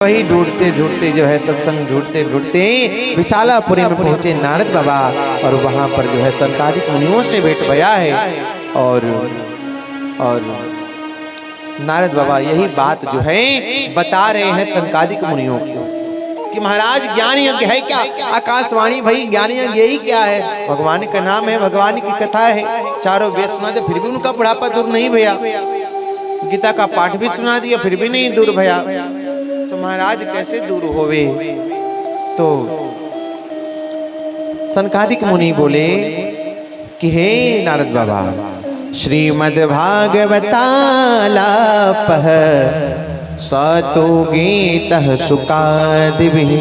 वही ढूंढते ढूंढते जो है सत्संग ढूंढते ढूंढते विशालापुरी में पहुंचे नारद बाबा, और वहां पर जो है सनकादिक मुनियों से भेंट भया है। और नारद बाबा यही बात जो है बता रहे हैं सनकादिक मुनियों को कि महाराज ज्ञान यज्ञ है क्या? आकाशवाणी भाई ज्ञान यज्ञ यही क्या है? भगवान का नाम है, भगवान की कथा है, चारों वेद सुना दे फिर भी उनका बुढ़ापा दूर नहीं भैया, गीता का पाठ भी सुना दिया फिर भी नहीं दूर भैया, तो महाराज कैसे दूर होवे? तो सनकादिक मुनि बोले कि हे नारद बाबा, श्रीमद् भागवतालापः सातो गीतः सुकादिभिः।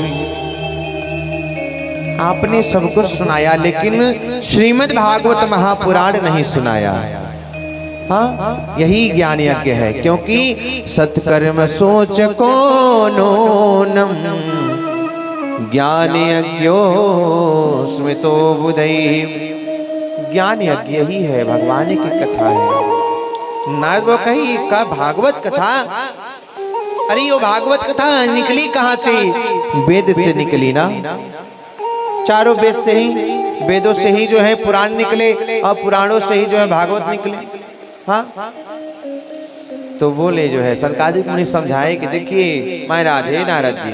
आपने सब कुछ सुनाया लेकिन श्रीमद् भागवत महापुराण नहीं सुनाया। हाँ, यही ज्ञान यज्ञ है, क्योंकि सत्कर्म सोच को नूनम ज्ञान यज्ञो स्मृतो बुधैः। ज्ञान यज्ञ ही है, भगवान की कथा है। नारद बाबा कही का भागवत कथा? अरे वो भागवत कथा निकली कहाँ से? वेद से निकली ना, चारों वेद से ही, वेदों से ही जो है पुराण निकले और पुराणों से ही जो है भागवत निकले। हाँ, तो बोले जो है सनकादिक मुनि समझाए कि देखिए महाराज, हे नारद जी,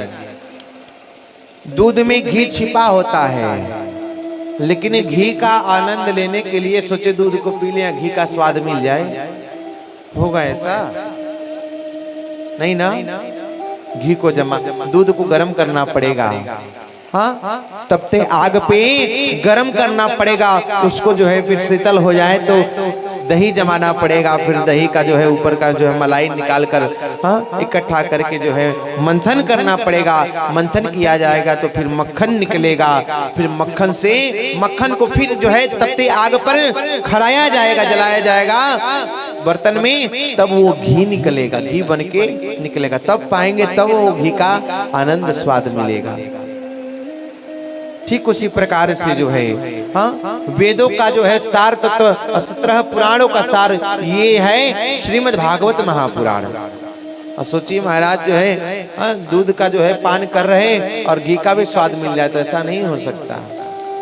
दूध में घी छिपा होता है, लेकिन घी का आनंद लेने के लिए सोचे दूध को पी लें, घी का स्वाद मिल जाए, होगा ऐसा? नहीं ना, घी को जमा, दूध को गर्म करना पड़ेगा। हाँ, तब ते आग पे गरम करना पड़ेगा, उसको जो है फिर शीतल हो जाए तो दही जमाना पड़ेगा, फिर दही का जो है ऊपर का जो है मलाई निकाल कर हाँ इकट्ठा करके जो है मंथन करना पड़ेगा। मंथन किया जाएगा तो फिर मक्खन निकलेगा, फिर मक्खन से मक्खन को फिर जो है तपते आग पर खड़ाया जाएगा, जलाया जाएगा बर्तन में, तब वो घी निकलेगा, घी बनके निकलेगा, तब पाएंगे, तब वो घी का आनंद स्वाद मिलेगा। ठीक उसी प्रकार से जो है हाँ वेदों का जो है सार तत्व, 17 पुराणों का सार ये है श्रीमद् भागवत महापुराण। सोचिए महाराज जो है दूध का जो है पान कर रहे और घी का भी स्वाद मिल जाए, तो ऐसा नहीं हो सकता।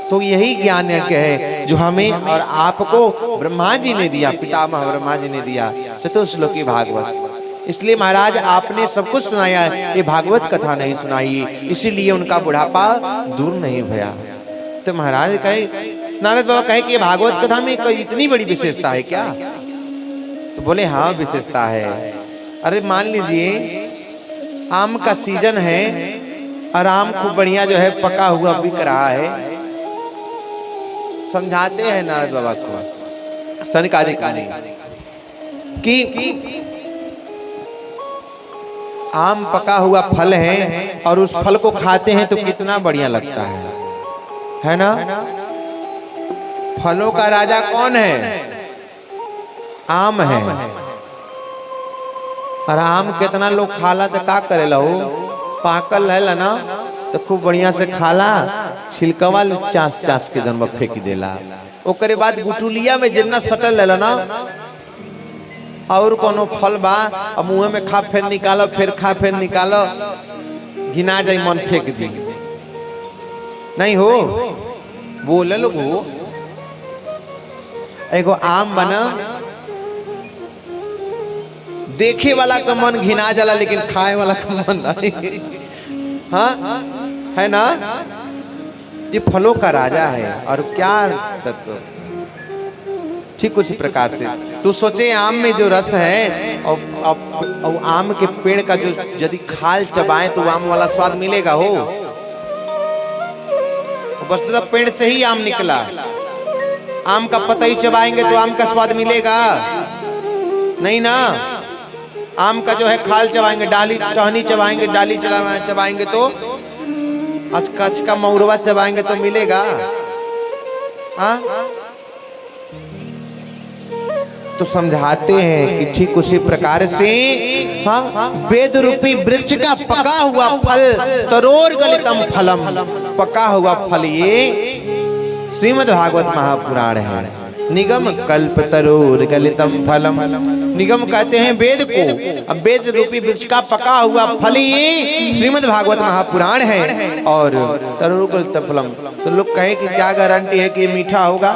तो यही ज्ञान यज्ञ है जो हमें और आपको ब्रह्मा जी ने दिया, पितामह ब्रह्मा जी ने दिया, चतुश्लोकी भागवत। इसलिए महाराज आपने सब कुछ सुनाया है, ये भागवत कथा नहीं सुनाई, इसीलिए उनका बुढ़ापा दूर नहीं भया। तो महाराज कहे, नारद बाबा कहे कि भागवत कथा में कोई इतनी बड़ी विशेषता है क्या? तो बोले हाँ विशेषता है। अरे मान लीजिए आम का सीजन है और आम खूब बढ़िया जो है पका हुआ बिक रहा है। समझाते हैं नारद बाबा को सनकादिक कि आम पका हुआ फल है और उस फल को खाते हैं तो कितना बढ़िया लगता है ना? फलों का राजा कौन है? आम है। और आम कितना लोग खाला तो का करेला हो, पाकल है ना तो खूब बढ़िया से खाला, छिलकवा चास चास के दम फेंक देला, ओकरे बाद गुटुलिया में जितना सटल है ना, और कोनो फल बा अब मुंह में खा फिर निकालो, फिर खा फिर निकालो, घिना जाए मन फेंक दी, नहीं हो बोले लोग हो। एगो आम बना, देखे वाला का मन घिना जाला लेकिन खाए वाला का मन नहीं। हाँ है ना, ये फलों का राजा है। और क्या तत्व, ठीक उसी प्रकार से तो सोचे आम में जो रस है और आम के पेड़ का जो यदि खाल चबाएं तो आम वाला स्वाद मिलेगा हो। वस्तुतः पेड़ से ही आम निकला, आम का पत्ता ही चबाएंगे तो आम का स्वाद मिलेगा नहीं ना। आम का जो है खाल चबाएंगे, डाली टहनी चबाएंगे, डाली चबाएंगे तो अचका मऊरवा चबाएंगे तो मिलेगा। हाँ तो समझाते हैं कि ठीक उसी प्रकार से हाँ वेद रूपी वृक्ष का पका हुआ फल, तरोर गलितम फलम, पका हुआ फल ये श्रीमद् भागवत महापुराण है। निगम कल्पतरोर गलितम फलम। निगम कहते हैं वेद को। अब वेद रूपी वृक्ष का पका हुआ फल ही श्रीमद् भागवत महापुराण है। और तरोर गलितम फलम, तो लोग कहे कि क्या गारंटी है कि ये मीठा होगा?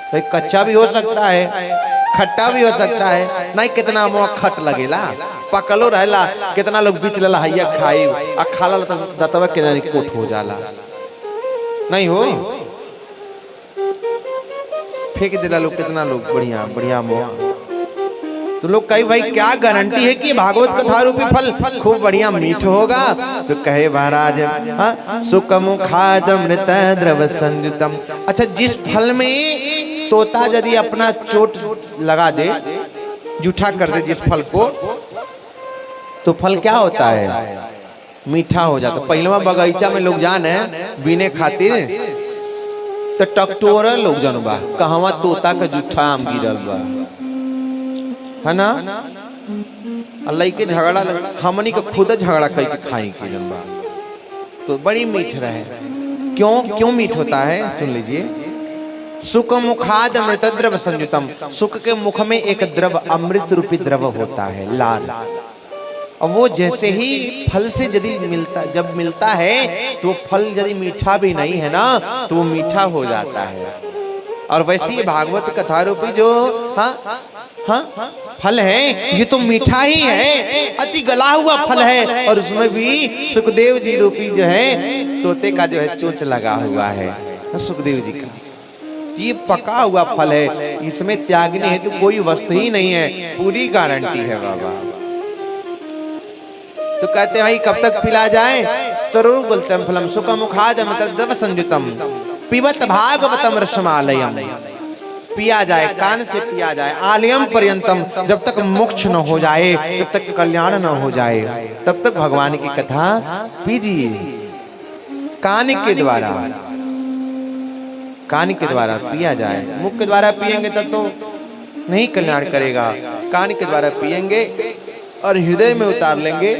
भाई कच्चा भी हो सकता है, खट्टा भी हो सकता है। नहीं कितना मुआ खट लगेला, पकलो रहला, कितना लोग बीच लला हैया खाई आ खाला दतवा के जानी कोट हो जाला। नहीं हो फेंक देला लोग, कितना लोग बढ़िया बढ़िया मुआ। तो लोग कहे भाई क्या गारंटी है कि भागवत कथा रूपी फल खूब बढ़िया मीठ होगा? तो कहे महाराज सुखमुखादमृत द्रव संयुतम। अच्छा, जिस फल में तोता यदि अपना चोट लगा दे, जूठा कर दे जिस फल को, तो फल क्या होता है? मीठा हो जाता। पहलवा बगीचा में लोग जाने बीने खातिर तो टकटोरा लोग जनबा कहवा तोता का जूठा आम गिरल बा, है ना? अल्लाह के झगड़ा हमनी को खुद झगड़ा कई के खाई के जनबा, तो बड़ी मीठ रहे। क्यों मीठ होता है? सुन लीजिए। सुख मुखाद अमृत द्रव संयुतम। सुख के मुख में एक द्रव, अमृत रूपी द्रव होता है, लाल। और वो जैसे ही फल से यदि जब मिलता है तो फल यदि मीठा भी नहीं है ना, तो वो मीठा हो जाता है। और वैसे ही भागवत कथा रूपी जो फल है, ये तो मीठा ही है, अति गला हुआ फल है। और उसमें भी सुखदेव जी रूपी जो है तोते का जो है चोंच लगा हुआ है, सुखदेव जी का। ये पका हुआ फल है, इसमें त्यागने है तो कोई वस्तु ही नहीं है, पूरी गारंटी है बाबा। तो कहते हैं भाई कब तक पिला जाए? तरुण गुलतम फलम सुखमुखाद द्रव संयुतम पिबत भागवतम रसमालयम। पिया जाए, कान से पिया जाए, आलयम पर्यंतम, जब तक मोक्ष न हो जाए, जब तक कल्याण न हो जाए, तब तक भगवान की कथा पीजिए। कान के द्वारा, कान के द्वारा पिया जाए। मुख के द्वारा पिएंगे तब तो नहीं कल्याण करेगा। कान के द्वारा पिएंगे और हृदय में उतार लेंगे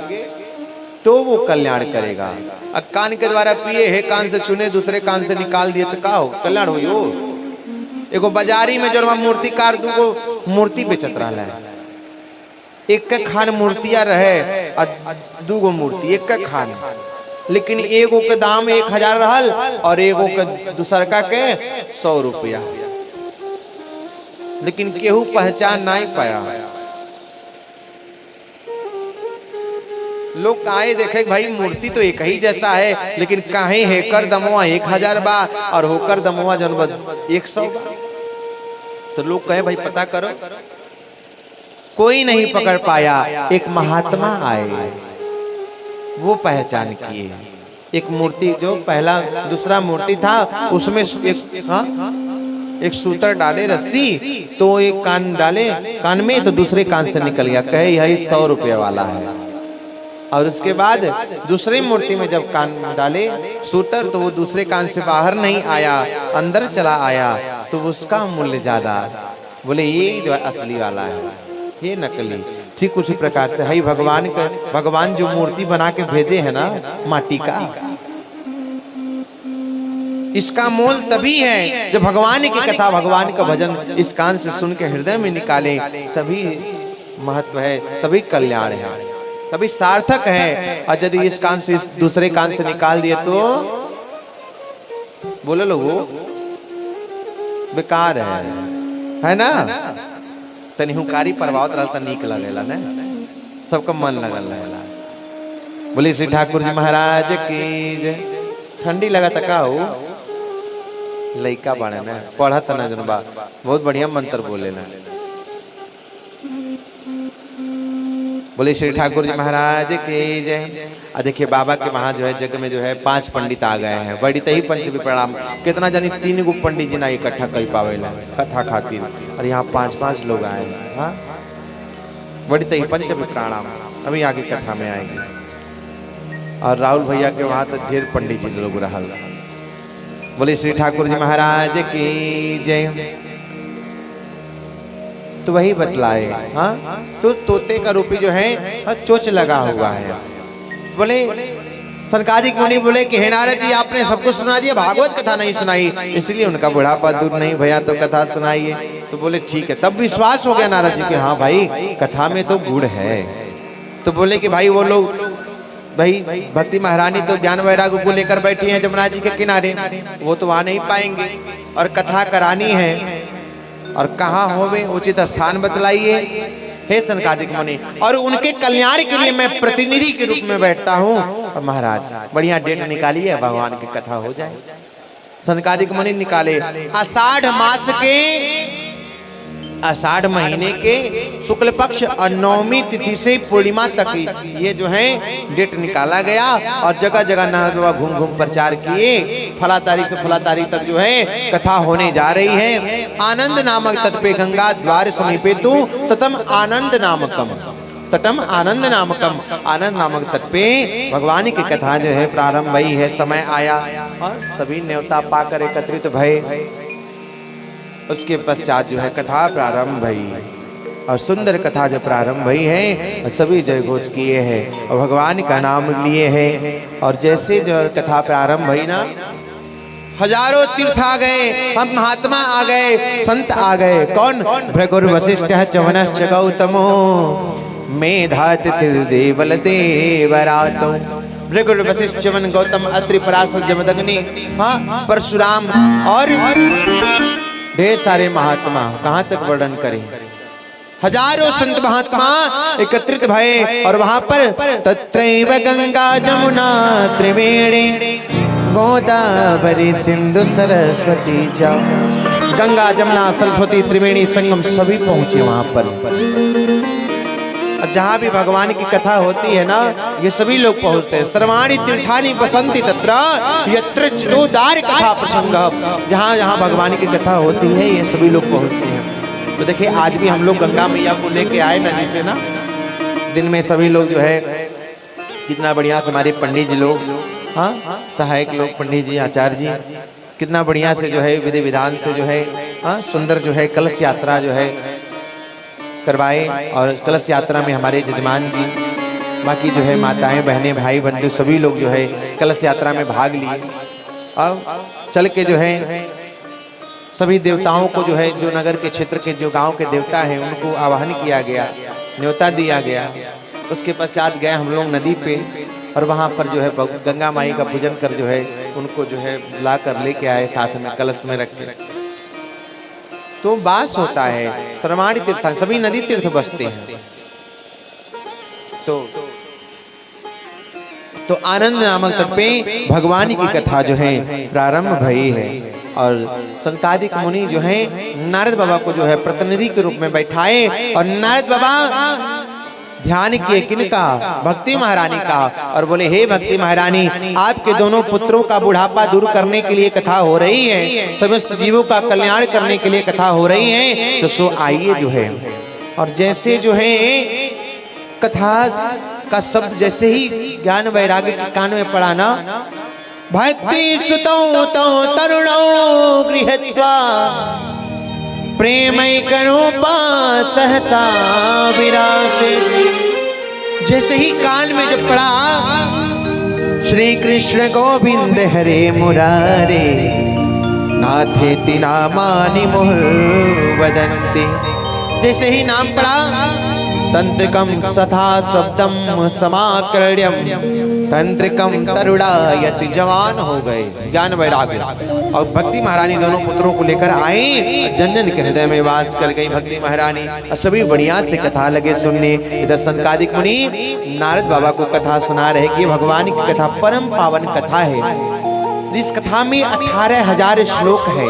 तो वो कल्याण करेगा। अब कान के द्वारा पिए है, कान से सुने, दूसरे कान से निकाल दिए तो का हो? कल्याण हो? एगो बाजारी में जो मूर्तिकार दूगो मूर्ति बेचत रहा है, एक के खान मूर्तियां रहे और दूगो मूर्ति एक के खान, लेकिन एगो के दाम 1000 रहल और एगो के दूसरका के 100 रुपया, लेकिन केहू पहचान नहीं पाया। लोग आए देखे भाई मूर्ति तो एक ही जैसा है, लेकिन काहे हेकर दमवा 1000 बा और होकर दमवा जन 100 बा। तो लोग कहे भाई पता करो, कोई नहीं पकड़ पाया। एक महात्मा आए, वो पहचान किए। एक मूर्ति जो पहला दूसरा मूर्ति था उसमें एक सूतर डाले रस्सी, तो एक कान डाले कान में, तो दूसरे कान से निकल गया। कहे यही 100 रुपये वाला है। और उसके बाद दूसरे मूर्ति में जब कान डाले सूतर, तो वो दूसरे कान से बाहर नहीं आया, अंदर चला आया, तो उसका मूल्य ज्यादा। बोले ये जो असली वाला है, ये नकली। ठीक उसी प्रकार से है भगवान जो मूर्ति बना के भेजे है ना माटी का, इसका मोल तभी है जब भगवान की कथा, भगवान का भजन इस कान से सुन के हृदय में निकाले, तभी महत्व है, तभी कल्याण है, तभी सार्थक है। और यदि इस कान से इस दूसरे कान से निकाल दिए तो बोले लोग वो बेकार है ना? तनी हुकारी परवावत रहल त नीक लगेला ना, सबका मन लगल रहेला। बोले श्री ठाकुर जी महाराज की जय। ठंडी लगा त का हो? लइका बाड़े ना, पढ़त ना जनबा, बहुत बढ़िया मंत्र बोले ना। बोले श्री ठाकुर जी महाराज की जय। देखिए बाबा के वहाँ जो है जग में जो है 5 पंडित आ गए हैं। बड़ी तही पंच प्रणाम, कितना जानी 3 गो पंडित जी ना इकट्ठा कर पावेला कथा खातिर, और यहाँ 5-5 लोग आए हैं। हाँ, बड़ी तही पंच प्रणाम, अभी आगे कथा में आएंगे। और राहुल भैया के वहाँ तो ढेर पंडित जी लोग रहल। बोले श्री ठाकुर जी महाराज की जय। तो वही बतलाए। हाँ, तो तोते का रूपी जो है चोच लगा हुआ है। बोले सनकादिक मुनि बोले कि हे नारद जी, आपने सब कुछ सुना दिया, भागवत कथा नहीं सुनाई, इसलिए उनका बुढ़ापा दूर नहीं भैया, तो कथा सुनाइए। तो बोले ठीक है। तब विश्वास हो गया नारद जी कि हाँ भाई, कथा में तो गुड़ है। तो बोले कि भाई वो लोग, भाई भक्ति महारानी तो ज्ञान वैराग्य को लेकर बैठी हैं जमुना जी के किनारे, वो तो वहां नहीं पाएंगे, और कथा करानी है, और कहाँ होवे, उचित स्थान बतलाइए हे सनकादिक मुनि, और उनके कल्याण के लिए मैं प्रतिनिधि के रूप में बैठता हूँ। और महाराज बढ़िया डेट निकालिए, भगवान की कथा हो जाए। सनकादिक मुनि निकाले आषाढ़ मास के, आषाढ़ महीने के शुक्ल पक्ष और नवमी तिथि से पूर्णिमा तक ये जो है डेट निकाला गया, और जगह जगह नारद बाबा घूम घूम प्रचार किए। फला तारीख से फला तारीख तक जो है कथा होने जा रही है। आनंद नामक तट पे गंगा द्वार समीपे तू ततम आनंद नामकम, तटम आनंद नामकम, आनंद नामक तट पे भगवान की कथा जो है प्रारंभ हुई है। समय आया और सभी न्योता पाकर एकत्रित भये। उसके पश्चात जो है कथा प्रारंभ भई, और सुंदर कथा जो प्रारंभ भई है, सभी जय घोष किए हैं और भगवान का नाम लिए हैं। और जैसे जो कथा प्रारंभ भई ना, हजारों तीर्थ आ गए, हम महात्मा आ गए, संत आ गए। कौन? भृगुर वशिष्ठ च्यवनश्च गौतमो मेधात त्रिदेवल देवरातो। भृगुर वशिष्ठ च्यवन गौतम अत्रि पराशर जमदग्नि, हाँ परशुराम, और ढेर सारे महात्मा, कहाँ तक वर्णन करें। हजारों संत महात्मा एकत्रित भये, और वहां पर तत्रैव गंगा जमुना त्रिवेणी गोदावरी सिंधु सरस्वती जा, गंगा जमुना सरस्वती त्रिवेणी संगम सभी पहुंचे वहां पर। जहाँ भी भगवान की कथा होती है ना, ये सभी लोग पहुँचते हैं। सर्वाणि तीर्थानि बसंती तत्र यत्र चिदोदार कथा प्रसंग, जहाँ जहाँ भगवान की कथा होती है ये सभी लोग पहुँचते हैं। तो देखिए आज भी हम लोग गंगा मैया को लेके आए नदी से ना, दिन में सभी लोग जो है कितना बढ़िया से हमारे पंडित जी लोग, हाँ सहायक लोग, पंडित जी आचार्य जी कितना बढ़िया से जो है विधि विधान से जो है हाँ सुंदर जो है कलश यात्रा जो है करवाए। और कलश यात्रा में हमारे जजमान जी, बाकी जो है माताएं बहनें भाई बंधु सभी लोग जो है कलश यात्रा में भाग लिए। अब चल के जो है सभी देवताओं को जो है, जो नगर के क्षेत्र के जो गांव के देवता हैं उनको आवाहन किया गया, न्योता दिया गया। उसके पश्चात गए हम लोग नदी पे, और वहाँ पर जो है गंगा माई का पूजन कर जो है उनको जो है ला कर लेके आए, साथ में कलश में रख के। तो वास होता है सर्वाणि तीर्थ, सभी नदी तीर्थ बसते हैं। तो आनंद नामक तट पे भगवान की कथा जो है प्रारंभ भई है। और सनकादिक मुनि जो है नारद बाबा को जो है प्रतिनिधि के रूप में बैठाए, और नारद बाबा ध्यान किए किनका? भक्ति महारानी का, और बोले हे भक्ति महारानी, आपके दोनों पुत्रों का बुढ़ापा दूर करने के लिए कथा हो रही है, समस्त जीवों का कल्याण करने के लिए कथा हो रही है। तो सो आइए जो है, और जैसे जो है कथा का शब्द जैसे ही ज्ञान वैराग्य के कान में पड़ा ना, भक्ति सुतौ तो तरुणौ गृहत्वा प्रेमैक रूपा सहसा विरासे। जैसे ही कान में जब पड़ा श्री कृष्ण गोविंद हरे मुरारे नाथेति नामानि मुहुर् वदन्ति, जैसे ही नाम पड़ा तंत्रिकम सथा शब्दम समाकर्ण्यम तंत्रिकम तरुणायति, जवान हो गए ज्ञान वैराग्य। और भक्ति महारानी दोनों पुत्रों को लेकर आई, जन जन के हृदय में वास कर गई भक्ति महारानी। और सभी बढ़िया से कथा लगे सुनने। इधर सनकादिक मुनि नारद बाबा को कथा सुना रहे कि भगवान की कथा परम पावन कथा है। इस कथा में 18,000 श्लोक है,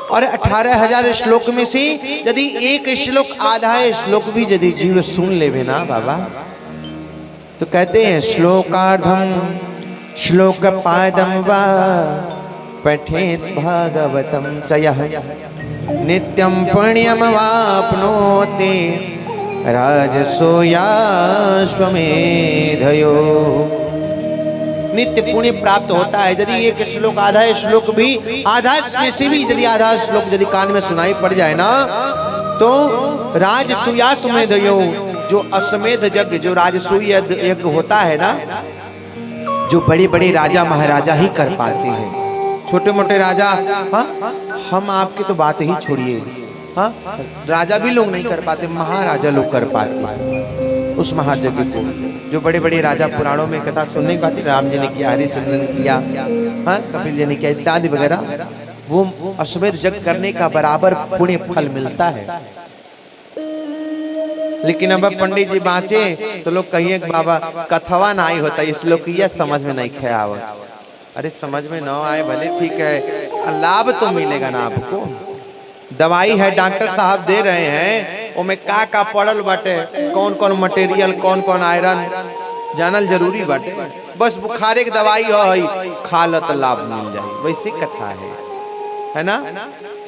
और 18,000 श्लोक में से यदि एक श्लोक आधा श्लोक भी यदि जीव सुन लेवे ना बाबा, तो कहते हैं श्लोकार्धम श्लोक पादम वा पठेत भागवतम चयः नित्यं पुण्यमवाप्नोति राजसूयाश्वमेधयो। नित्य पुण्य प्राप्त होता है यदि एक श्लोक आधा श्लोक भी, आधा में से भी यदि आधा श्लोक यदि कान में सुनाई पड़ जाए ना, तो राजसूयाश्वमेधयो, जो अश्वमेध यज्ञ, जो राजसूय यज्ञ होता है ना, जो बड़े बड़े राजा महाराजा ही कर पाते हैं। छोटे मोटे राजा, हाँ, हम आपकी तो बात ही छोड़िए, हाँ, राजा भी लोग नहीं कर पाते, महाराजा लोग कर पाते हैं उस महायज्ञ को। जो बड़े बड़े राजा पुराणों में कथा सुनने की बात, राम जी ने किया, हरिश्चंद्र ने किया, हाँ, कपिल जी ने किया इत्यादि वगैरह, वो अश्वमेध यज्ञ करने का बराबर पुण्य फल मिलता है। लेकिन अब पंडित जी बाँचे तो लोग कहिए बाबा कथवा ना आई होता, इस लोग की समझ में नहीं ख्या। अरे समझ में ना आए भले ठीक है, लाभ तो मिलेगा ना आपको। दवाई है डॉक्टर साहब दे रहे हैं, वो में का पड़ल बाटे, कौन कौन मटेरियल, कौन कौन आयरन जानल जरूरी बाटे। बस बुखारे की दवाई हो खा लो तो लाभ मिल जाए, वैसी कथा है ना।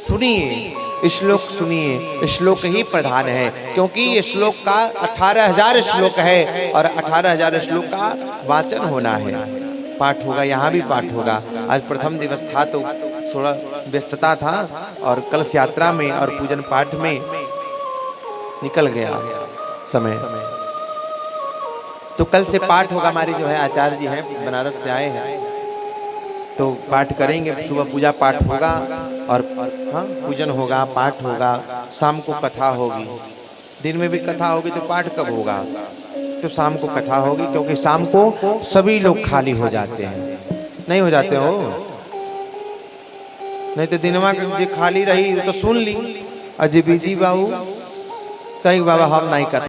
सुनिए श्लोक, सुनिए श्लोक ही प्रधान है, क्योंकि ये श्लोक का 18,000 श्लोक है और 18,000 श्लोक का वाचन होना है, पाठ होगा, यहाँ भी पाठ होगा। आज प्रथम दिवस था तो थोड़ा व्यस्तता था और कलश यात्रा में और पूजन पाठ में निकल गया समय। तो कल से पाठ होगा। हमारी जो है आचार्य जी हैं बनारस से आए हैं, तो पाठ करेंगे। सुबह पूजा पाठ होगा और हाँ पूजन होगा, पाठ होगा, शाम को कथा होगी। दिन में भी कथा होगी तो पाठ कब होगा? तो शाम को कथा होगी, क्योंकि शाम को सभी लोग खाली हो जाते हैं। नहीं हो जाते हो? नहीं तो दिनवा जो खाली रही तो सुन ली, अजय बीजी बाबू कहीं बाबा हम नहीं करते।